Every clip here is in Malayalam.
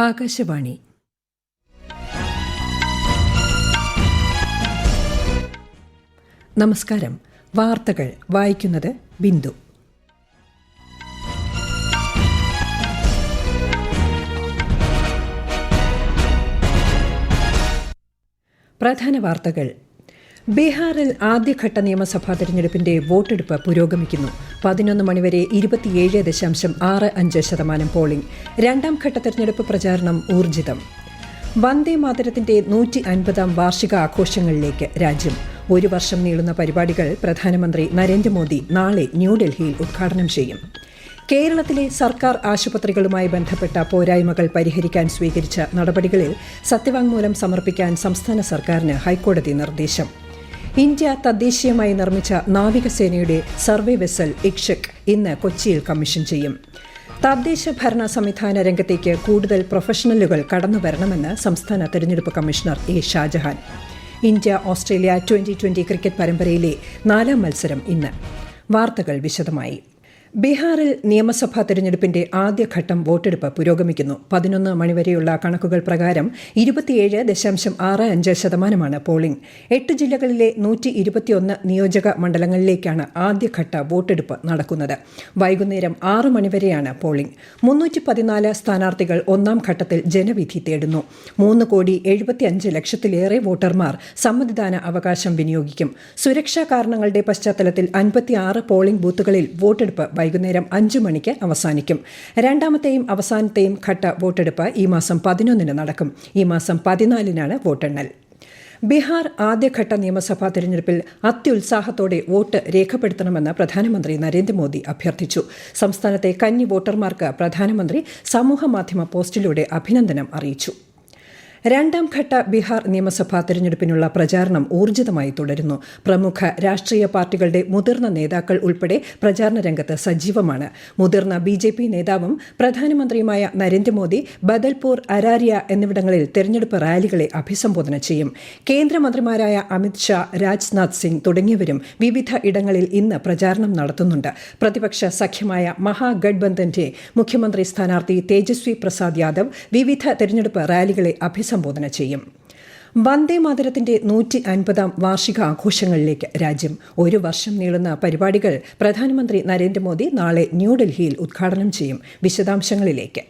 ആകാശവാണി. നമസ്കാരം. വാർത്തകൾ വായിക്കുന്നത് ബിന്ദു. പ്രധാന വാർത്തകൾ. ബീഹാറിൽ ആദ്യഘട്ട നിയമസഭാ തെരഞ്ഞെടുപ്പിന്റെ വോട്ടെടുപ്പ് പുരോഗമിക്കുന്നു. 11 മണിവരെ 27.65% പോളിംഗ്. രണ്ടാം ഘട്ട തെരഞ്ഞെടുപ്പ് പ്രചാരണം ഊർജിതം. വന്ദേ മാതരത്തിന്റെ 150ാം വാർഷിക ആഘോഷങ്ങളിലേക്ക് രാജ്യം. ഒരു വർഷം നീളുന്ന പരിപാടികൾ പ്രധാനമന്ത്രി നരേന്ദ്രമോദി നാളെ ന്യൂഡൽഹിയിൽ ഉദ്ഘാടനം ചെയ്യും. കേരളത്തിലെ സർക്കാർ ആശുപത്രികളുമായി ബന്ധപ്പെട്ട പോരായ്മകൾ പരിഹരിക്കാൻ സ്വീകരിച്ച നടപടികളിൽ സത്യവാങ്മൂലം സമർപ്പിക്കാൻ സംസ്ഥാന സർക്കാരിന് ഹൈക്കോടതി നിർദ്ദേശം. ഇന്ത്യ തദ്ദേശീയമായി നിർമ്മിച്ച നാവികസേനയുടെ സർവേ വെസൽ ഇക്ഷക് ഇന്ന് കൊച്ചിയിൽ കമ്മീഷൻ ചെയ്യും. തദ്ദേശ ഭരണ സംവിധാന രംഗത്തേക്ക് കൂടുതൽ പ്രൊഫഷണലുകൾ കടന്നുവരണമെന്ന് സംസ്ഥാന തെരഞ്ഞെടുപ്പ് commissioner A Shajahan. India Australia 2020 cricket പരമ്പരയിലെ 4ാം മത്സരം ഇന്ന്. വാർത്തകൾ വിശദമായി. ബീഹാറിൽ നിയമസഭാ തെരഞ്ഞെടുപ്പിന്റെ ആദ്യഘട്ടം വോട്ടെടുപ്പ് പുരോഗമിക്കുന്നു. 11 മണിവരെയുള്ള കണക്കുകൾ പ്രകാരം 27.65% പോളിംഗ്. 8 ജില്ലകളിലെ 121 നിയോജക മണ്ഡലങ്ങളിലേക്കാണ് ആദ്യഘട്ട വോട്ടെടുപ്പ് നടക്കുന്നത്. വൈകുന്നേരം 6 മണിവരെയാണ് പോളിംഗ്. 314 സ്ഥാനാർത്ഥികൾ ഒന്നാം ഘട്ടത്തിൽ ജനവിധി തേടുന്നു. 3,75,00,000-ലേറെ വോട്ടർമാർ സമ്മതിദാന അവകാശം വിനിയോഗിക്കും. സുരക്ഷാ കാരണങ്ങളുടെ പശ്ചാത്തലത്തിൽ 56 പോളിംഗ് ബൂത്തുകളിൽ വോട്ടെടുപ്പ് വൈകുന്നേരം 5 മണിക്ക് അവസാനിക്കും. രണ്ടാമത്തെയും അവസാനത്തെയും ഘട്ട വോട്ടെടുപ്പ് ഈ മാസം 11 നടക്കും. ഈ മാസം 14 വോട്ടെണ്ണൽ. ബീഹാർ ആദ്യഘട്ട നിയമസഭാ തെരഞ്ഞെടുപ്പിൽ അത്യുത്സാഹത്തോടെ വോട്ട് രേഖപ്പെടുത്തണമെന്ന് പ്രധാനമന്ത്രി നരേന്ദ്രമോദി അഭ്യർത്ഥിച്ചു. സംസ്ഥാനത്തെ കന്നി വോട്ടർമാർക്ക് പ്രധാനമന്ത്രി സമൂഹമാധ്യമ പോസ്റ്റിലൂടെ അഭിനന്ദനം അറിയിച്ചു. രണ്ടാം ഘട്ട ബീഹാർ നിയമസഭാ തെരഞ്ഞെടുപ്പിനുള്ള പ്രചാരണം ഊർജിതമായി തുടരുന്നു. പ്രമുഖ രാഷ്ട്രീയ പാർട്ടികളുടെ മുതിർന്ന നേതാക്കൾ ഉൾപ്പെടെ പ്രചാരണ രംഗത്ത് സജീവമാണ്. മുതിർന്ന BJP നേതാവും പ്രധാനമന്ത്രിയുമായ നരേന്ദ്രമോദി ബദൽപൂർ, അരാരിയ എന്നിവിടങ്ങളിൽ തെരഞ്ഞെടുപ്പ് റാലികളെ അഭിസംബോധന ചെയ്യും. കേന്ദ്രമന്ത്രിമാരായ അമിത് ഷാ, രാജ്നാഥ് സിംഗ് തുടങ്ങിയവരും വിവിധ ഇടങ്ങളിൽ ഇന്ന് പ്രചാരണം നടത്തുന്നുണ്ട്. പ്രതിപക്ഷ സഖ്യമായ മഹാഗഡ്ബന്ധന്റെ മുഖ്യമന്ത്രി സ്ഥാനാർത്ഥി തേജസ്വി പ്രസാദ് യാദവ് വിവിധ തെരഞ്ഞെടുപ്പ് റാലികളെ അഭിസംബോധന ചെയ്യും. വന്ദേ മാതരത്തിന്റെ 150ാം വാർഷിക ആഘോഷങ്ങളിലേക്ക് രാജ്യം. ഒരു വർഷം നീളുന്ന പരിപാടികൾ പ്രധാനമന്ത്രി നരേന്ദ്രമോദി നാളെ ന്യൂഡൽഹിയിൽ ഉദ്ഘാടനം ചെയ്യും. വിശദാംശങ്ങളിലേക്ക്.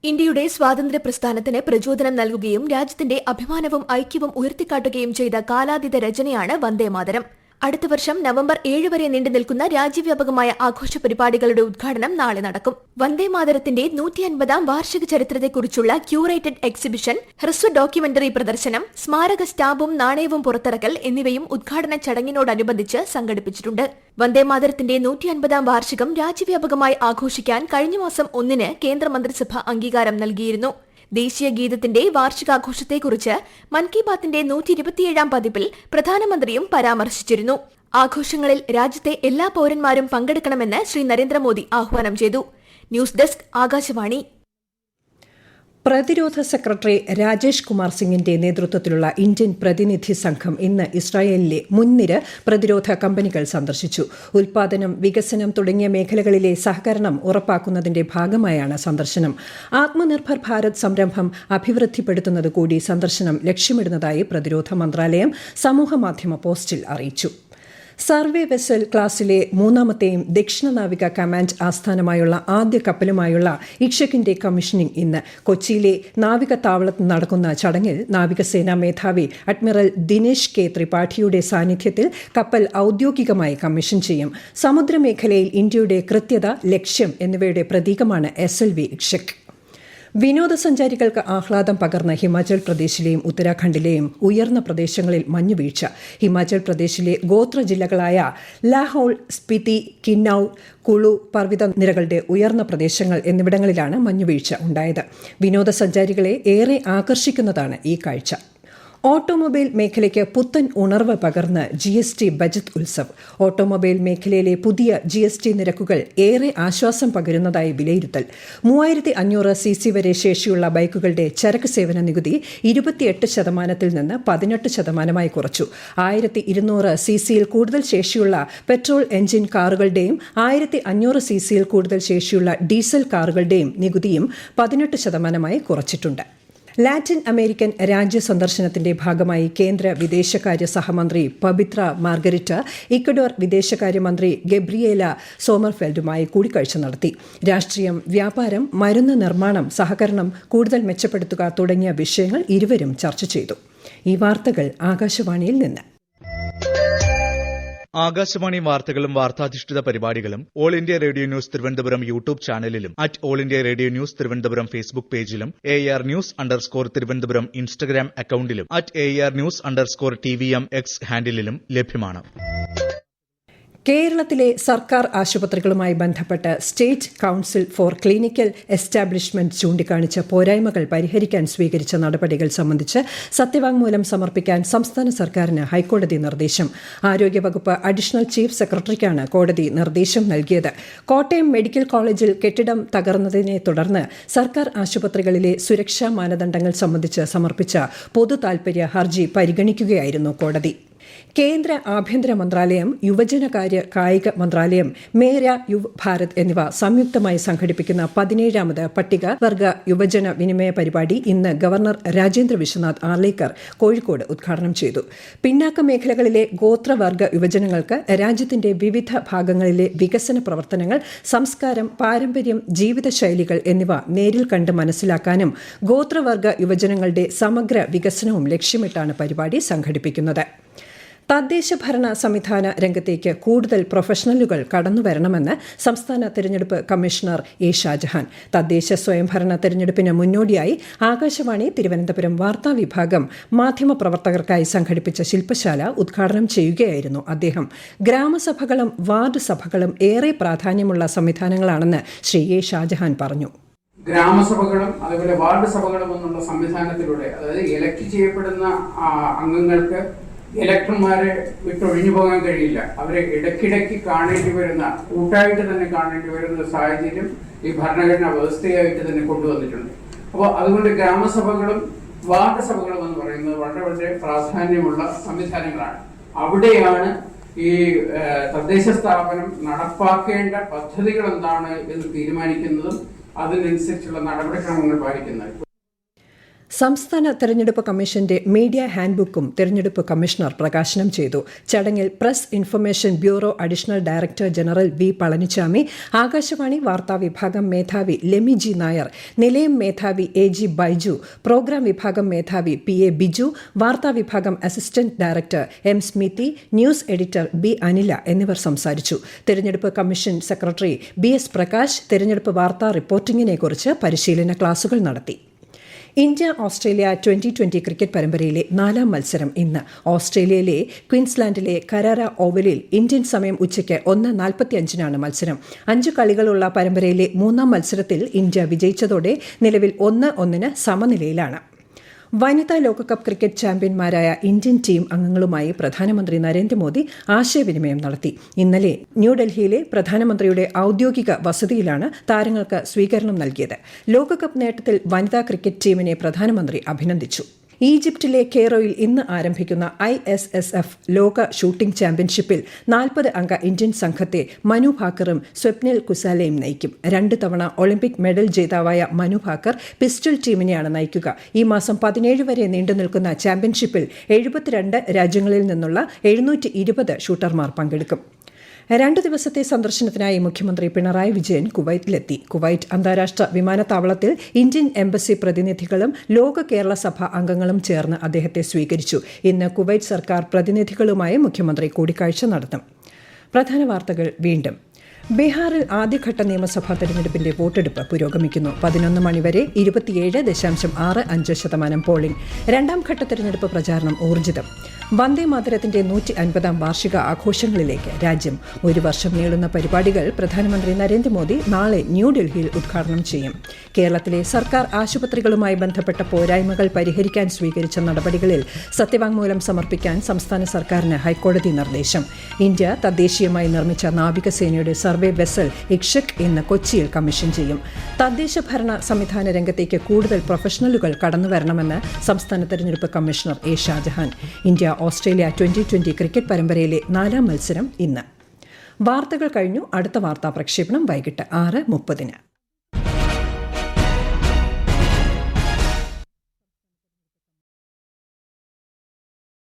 ഇന്ത്യയുടെ സ്വാതന്ത്ര്യ പ്രസ്ഥാനത്തിന് പ്രചോദനം നൽകുകയും രാജ്യത്തിന്റെ അഭിമാനവും ഐക്യവും ഉയർത്തിക്കാട്ടുകയും ചെയ്ത കാലാതീത രചനയാണ് വന്ദേമാതരം. അടുത്ത വർഷം നവംബർ 7 വരെ നീണ്ടുനിൽക്കുന്ന രാജ്യവ്യാപകമായ ആഘോഷ പരിപാടികളുടെ ഉദ്ഘാടനം നാളെ നടക്കും. വന്ദേമാതരത്തിന്റെ 150ാം വാർഷിക ചരിത്രത്തെക്കുറിച്ചുള്ള ക്യൂറേറ്റഡ് എക്സിബിഷൻ, ഹ്രസ്വ ഡോക്യുമെന്ററി പ്രദർശനം, സ്മാരക സ്റ്റാമ്പും നാണയവും പുറത്തിറക്കൽ എന്നിവയും ഉദ്ഘാടന ചടങ്ങിനോടനുബന്ധിച്ച് സംഘടിപ്പിച്ചിട്ടുണ്ട്. വന്ദേമാതരത്തിന്റെ 150ാം വാർഷികം രാജ്യവ്യാപകമായി ആഘോഷിക്കാൻ കഴിഞ്ഞ മാസം 1 കേന്ദ്രമന്ത്രിസഭ അംഗീകാരം നൽകിയിരുന്നു. ദേശീയ ഗീതത്തിന്റെ വാർഷികാഘോഷത്തെക്കുറിച്ച് മൻ കി ബാത്തിന്റെ 127ാം പതിപ്പിൽ പ്രധാനമന്ത്രിയും പരാമർശിച്ചിരുന്നു. ആഘോഷങ്ങളിൽ രാജ്യത്തെ എല്ലാ പൌരന്മാരും പങ്കെടുക്കണമെന്ന് ശ്രീ നരേന്ദ്രമോദി ആഹ്വാനം ചെയ്തു. News desk, Akashvani. പ്രതിരോധ സെക്രട്ടറി രാജേഷ് കുമാർ സിംഗിന്റെ നേതൃത്വത്തിലുള്ള ഇന്ത്യൻ പ്രതിനിധി സംഘം ഇന്ന് ഇസ്രായേലിലെ മുൻനിര പ്രതിരോധ കമ്പനികൾ സന്ദർശിച്ചു. ഉൽപാദനം, വികസനം തുടങ്ങിയ മേഖലകളിലെ സഹകരണം ഉറപ്പാക്കുന്നതിന്റെ ഭാഗമായാണ് സന്ദർശനം. ആത്മനിർഭർ ഭാരത് സംരംഭം അഭിവൃദ്ധിപ്പെടുത്തുന്നത് കൂടി സന്ദർശനം ലക്ഷ്യമിടുന്നതായി പ്രതിരോധ മന്ത്രാലയം സമൂഹമാധ്യമ പോസ്റ്റിൽ അറിയിച്ചു. സർവേ വെസൽ ക്ലാസിലെ 3ാമത്തെയും ദക്ഷിണ നാവിക കമാൻഡ് ആസ്ഥാനമായുള്ള ആദ്യ കപ്പലുമായുള്ള ഇക്ഷക്കിന്റെ കമ്മീഷനിംഗ് ഇന്ന് കൊച്ചിയിലെ നാവിക താവളത്ത് നടക്കുന്ന ചടങ്ങിൽ നാവികസേനാ മേധാവി അഡ്മിറൽ ദിനേശ് കെ ത്രിപാഠിയുടെ സാന്നിധ്യത്തിൽ കപ്പൽ ഔദ്യോഗികമായി കമ്മീഷൻ ചെയ്യും. സമുദ്രമേഖലയിൽ ഇന്ത്യയുടെ കൃത്യത, ലക്ഷ്യം എന്നിവയുടെ പ്രതീകമാണ് SLV ഇക്ഷക്. വിനോദസഞ്ചാരികൾക്ക് ആഹ്ലാദം പകർന്ന ഹിമാചൽ പ്രദേശിലെയും ഉത്തരാഖണ്ഡിലെയും ഉയർന്ന പ്രദേശങ്ങളിൽ മഞ്ഞുവീഴ്ച. ഹിമാചൽ പ്രദേശിലെ ഗോത്ര ജില്ലകളായ ലാഹൌൾ, സ്പിതി, കിന്നൌ, കുളു പർവ്വത നിരകളുടെ ഉയർന്ന പ്രദേശങ്ങൾ എന്നിവിടങ്ങളിലാണ് മഞ്ഞുവീഴ്ച ഉണ്ടായത്. വിനോദസഞ്ചാരികളെ ഏറെ ആകർഷിക്കുന്നതാണ് ഈ കാഴ്ച. ഓട്ടോമൊബൈൽ മേഖലയ്ക്ക് പുത്തൻ ഉണർവ് പകർന്ന് GST ബജറ്റ് ഉത്സവ്. ഓട്ടോമൊബൈൽ മേഖലയിലെ പുതിയ GST നിരക്കുകൾ ഏറെ ആശ്വാസം പകരുന്നതായി വിലയിരുത്തൽ. 3500 cc വരെ ശേഷിയുള്ള ബൈക്കുകളുടെ ചരക്ക് സേവന നികുതി 28% നിന്ന് 18% കുറച്ചു. 1200 cc-യിൽ കൂടുതൽ ശേഷിയുള്ള പെട്രോൾ എഞ്ചിൻ കാറുകളുടെയും 1500 cc-യിൽ കൂടുതൽ ശേഷിയുള്ള ഡീസൽ കാറുകളുടെയും നികുതിയും 18% കുറച്ചിട്ടുണ്ട്. ലാറ്റിൻ അമേരിക്കൻ രാജ്യ സന്ദർശനത്തിന്റെ ഭാഗമായി കേന്ദ്ര വിദേശകാര്യ സഹമന്ത്രി പബിത്ര മാർഗരിറ്റ ഇക്വഡോർ വിദേശകാര്യമന്ത്രി ഗബ്രിയേല സോമർഫെൽഡുമായി കൂടിക്കാഴ്ച നടത്തി. രാഷ്ട്രീയം, വ്യാപാരം, മരുന്ന് നിർമ്മാണം, സഹകരണം കൂടുതൽ മെച്ചപ്പെടുത്തുക തുടങ്ങിയ വിഷയങ്ങൾ ഇരുവരും ചർച്ച ചെയ്തു. ഈ വാർത്തകൾ ആകാശവാണിയിൽ നിന്ന്. ആകാശവാണി വാർത്തകളും വാർത്താധിഷ്ഠിത പരിപാടികളും all India radio news Thiruvananthapuram YouTube ചാനലിലും all India radio news Thiruvananthapuram Facebook പേജിലും AR News_ തിരുവനന്തപുരം ഇൻസ്റ്റഗ്രാം അക്കൌണ്ടിലും AR News_TVM X ഹാൻഡിലും ലഭ്യമാണ്. കേരളത്തിലെ സർക്കാർ ആശുപത്രികളുമായി ബന്ധപ്പെട്ട് state council for clinical establishment ചൂണ്ടിക്കാണിച്ച പോരായ്മകൾ പരിഹരിക്കാൻ സ്വീകരിച്ച നടപടികൾ സംബന്ധിച്ച് സത്യവാങ്മൂലം സമർപ്പിക്കാൻ സംസ്ഥാന സർക്കാരിന് ഹൈക്കോടതി നിർദ്ദേശം. ആരോഗ്യവകുപ്പ് അഡീഷണൽ ചീഫ് സെക്രട്ടറിക്കാണ് കോടതി നിർദ്ദേശം നൽകിയത്. കോട്ടയം മെഡിക്കൽ കോളേജിൽ കെട്ടിടം തകർന്നതിനെ തുടർന്ന് സർക്കാർ ആശുപത്രികളിലെ സുരക്ഷാ മാനദണ്ഡങ്ങൾ സംബന്ധിച്ച് സമർപ്പിച്ച പൊതു താൽപര്യ ഹർജി പരിഗണിക്കുകയായിരുന്നു കോടതി. കേന്ദ്ര ആഭ്യന്തര മന്ത്രാലയം, യുവജനകാര്യ കായിക മന്ത്രാലയം, മേര യുവ് ഭാരത് എന്നിവ സംയുക്തമായി സംഘടിപ്പിക്കുന്ന 17ാമത് പട്ടികവർഗ യുവജന വിനിമയ പരിപാടി ഇന്ന് ഗവർണർ രാജേന്ദ്ര വിശ്വനാഥ് ആർലേക്കർ കോഴിക്കോട് ഉദ്ഘാടനം ചെയ്തു. പിന്നാക്ക മേഖലകളിലെ ഗോത്രവർഗ യുവജനങ്ങൾക്ക് രാജ്യത്തിന്റെ വിവിധ ഭാഗങ്ങളിലെ വികസന പ്രവർത്തനങ്ങൾ, സംസ്കാരം, പാരമ്പര്യം, ജീവിതശൈലികൾ എന്നിവ നേരിൽ കണ്ട് മനസ്സിലാക്കാനും ഗോത്രവർഗ യുവജനങ്ങളുടെ സമഗ്ര വികസനവും ലക്ഷ്യമിട്ടാണ് പരിപാടി സംഘടിപ്പിക്കുന്നത്. തദ്ദേശ ഭരണ സംവിധാന രംഗത്തേക്ക് കൂടുതൽ പ്രൊഫഷണലുകൾ കടന്നുവരണമെന്ന് സംസ്ഥാന തെരഞ്ഞെടുപ്പ് കമ്മീഷണർ A. ഷാജഹാൻ. തദ്ദേശ സ്വയംഭരണ തെരഞ്ഞെടുപ്പിന് മുന്നോടിയായി ആകാശവാണി തിരുവനന്തപുരം വാർത്താ വിഭാഗം മാധ്യമപ്രവർത്തകർക്കായി സംഘടിപ്പിച്ച ശില്പശാല ഉദ്ഘാടനം ചെയ്യുകയായിരുന്നു അദ്ദേഹം. ഗ്രാമസഭകളും വാർഡ് സഭകളും ഏറെ പ്രാധാന്യമുള്ള സംവിധാനങ്ങളാണെന്ന് ശ്രീ A. ഷാജഹാൻ പറഞ്ഞു. ഗ്രാമസഭകളും അതുപോലെ വാർഡ് സഭകളും എന്നുള്ള സംവിധാനത്തിലൂടെ, അതായത് ഇലക്ട് ചെയ്യപ്പെടുന്ന അംഗങ്ങൾക്ക് ഇലക്ടർമാരെ വിട്ടൊഴിഞ്ഞു പോകാൻ കഴിയില്ല. അവരെ ഇടയ്ക്കിടയ്ക്ക് കാണേണ്ടി വരുന്ന, കൂട്ടായിട്ട് തന്നെ കാണേണ്ടി വരുന്ന സാഹചര്യം ഈ ഭരണഘടനാ വ്യവസ്ഥയായിട്ട് തന്നെ കൊണ്ടുവന്നിട്ടുണ്ട്. അപ്പോൾ അതുകൊണ്ട് ഗ്രാമസഭകളും വാർഡ് സഭകളും എന്ന് പറയുന്നത് വളരെ വളരെ പ്രാധാന്യമുള്ള സംവിധാനങ്ങളാണ്. അവിടെയാണ് ഈ തദ്ദേശ സ്ഥാപനം നടപ്പാക്കേണ്ട പദ്ധതികൾ എന്താണ് എന്ന് തീരുമാനിക്കുന്നതും അതിനനുസരിച്ചുള്ള നടപടിക്രമങ്ങൾ പാലിക്കുന്നത്. സംസ്ഥാന തെരഞ്ഞെടുപ്പ് കമ്മീഷന്റെ മീഡിയ ഹാൻഡ്ബുക്കും തെരഞ്ഞെടുപ്പ് കമ്മീഷണർ പ്രകാശനം ചെയ്തു. ചടങ്ങിൽ press information bureau additional director general V. Palaniswami, Akashvani വാർത്താ വിഭാഗം മേധാവി ലെമി G. നായർ, നിലയം മേധാവി AG ബൈജു, പ്രോഗ്രാം വിഭാഗം മേധാവി PA ബിജു, വാർത്താ വിഭാഗം അസിസ്റ്റന്റ് ഡയറക്ടർ M. സ്മിതി, ന്യൂസ് എഡിറ്റർ B. അനില എന്നിവർ സംസാരിച്ചു. തെരഞ്ഞെടുപ്പ് കമ്മീഷൻ സെക്രട്ടറി BS. പ്രകാശ് തെരഞ്ഞെടുപ്പ് വാർത്താ റിപ്പോർട്ടിംഗിനെക്കുറിച്ച് പരിശീലന ക്ലാസുകൾ നടത്തി. ഇന്ത്യ ഓസ്ട്രേലിയ 2020 ക്രിക്കറ്റ് പരമ്പരയിലെ 4ാം മത്സരം ഇന്ന്. ഓസ്ട്രേലിയയിലെ ക്വീൻസ്ലാൻഡിലെ കരാര ഓവലിൽ ഇന്ത്യൻ സമയം ഉച്ചയ്ക്ക് 1:45-നാണ് മത്സരം. 5 കളികളുള്ള പരമ്പരയിലെ 3ാം മത്സരത്തിൽ ഇന്ത്യ വിജയിച്ചതോടെ നിലവിൽ 1-1 സമനിലയിലാണ്. വനിതാ ലോകകപ്പ് ക്രിക്കറ്റ് ചാമ്പ്യന്മാരായ ഇന്ത്യൻ ടീം അംഗങ്ങളുമായി പ്രധാനമന്ത്രി നരേന്ദ്രമോദി ആശയവിനിമയം നടത്തി. ഇന്നലെ ന്യൂഡൽഹിയിലെ പ്രധാനമന്ത്രിയുടെ ഔദ്യോഗിക വസതിയിലാണ് താരങ്ങൾക്ക് സ്വീകരണം നൽകിയത്. ലോകകപ്പ് നേട്ടത്തിൽ വനിതാ ക്രിക്കറ്റ് ടീമിനെ പ്രധാനമന്ത്രി അഭിനന്ദിച്ചു. ഈജിപ്തിലെ കെയ്റോയിൽ ഇന്ന് ആരംഭിക്കുന്ന ISSF ലോക ഷൂട്ടിംഗ് ചാമ്പ്യൻഷിപ്പിൽ 40 അംഗ ഇന്ത്യൻ സംഘത്തെ മനു ഭാക്കറും സ്വപ്നിൽ കുസാലയും നയിക്കും. 2 തവണ ഒളിമ്പിക് മെഡൽ ജേതാവായ മനു ഭാക്കർ പിസ്റ്റൾ ടീമിനെയാണ് നയിക്കുക. ഈ മാസം 17 വരെ നീണ്ടുനിൽക്കുന്ന ചാമ്പ്യൻഷിപ്പിൽ 72 രാജ്യങ്ങളിൽ നിന്നുള്ള 720 ഷൂട്ടർമാർ പങ്കെടുക്കും. 2 ദിവസത്തെ സന്ദർശനത്തിനായി മുഖ്യമന്ത്രി പിണറായി വിജയൻ കുവൈറ്റിലെത്തി. കുവൈറ്റ് അന്താരാഷ്ട്ര വിമാനത്താവളത്തിൽ ഇന്ത്യൻ എംബസി പ്രതിനിധികളും ലോക കേരള സഭ അംഗങ്ങളും ചേർന്ന് അദ്ദേഹത്തെ സ്വീകരിച്ചു. ഇന്ന് കുവൈറ്റ് സർക്കാർ പ്രതിനിധികളുമായി മുഖ്യമന്ത്രി കൂടിക്കാഴ്ച നടത്തും. പ്രധാന വാർത്തകൾ വീണ്ടും. ബീഹാറിൽ ആദ്യഘട്ട നിയമസഭാ തെരഞ്ഞെടുപ്പിന്റെ വോട്ടെടുപ്പ് പുരോഗമിക്കുന്നു. 11 മണിവരെ 27.65% പോളിംഗ്. 2ാം ഘട്ട തെരഞ്ഞെടുപ്പ് പ്രചാരണം ഊർജിതം. വന്ദേ മാതരത്തിന്റെ 150-ാം വാർഷിക ആഘോഷങ്ങളിലേക്ക് രാജ്യം. ഒരു വർഷം നീളുന്ന പരിപാടികൾ പ്രധാനമന്ത്രി നരേന്ദ്രമോദി നാളെ ന്യൂഡൽഹിയിൽ ഉദ്ഘാടനം ചെയ്യും. കേരളത്തിലെ സർക്കാർ ആശുപത്രികളുമായി ബന്ധപ്പെട്ട പോരായ്മകൾ പരിഹരിക്കാൻ സ്വീകരിച്ച നടപടികളിൽ സത്യവാങ്മൂലം സമർപ്പിക്കാൻ സംസ്ഥാന സർക്കാരിന് ഹൈക്കോടതി നിർദ്ദേശം. ഇന്ത്യ തദ്ദേശീയമായി നിർമ്മിച്ച നാവികസേനയുടെ സർവേ വെസൽ ഇക്ഷക് ഇന്ന് കൊച്ചിയിൽ കമ്മീഷൻ ചെയ്യും. തദ്ദേശ ഭരണ സംവിധാന രംഗത്തേക്ക് കൂടുതൽ പ്രൊഫഷണലുകൾ കടന്നുവരണമെന്ന് സംസ്ഥാന തെരഞ്ഞെടുപ്പ് commissioner A Shajahan. India Australia 2020 cricket പരമ്പരയിലെ 4ാം മത്സരം ഇന്ന്. വാർത്തകൾ കഴിഞ്ഞു. അടുത്ത വാർത്താ പ്രക്ഷേപണം വൈകിട്ട് 6:30.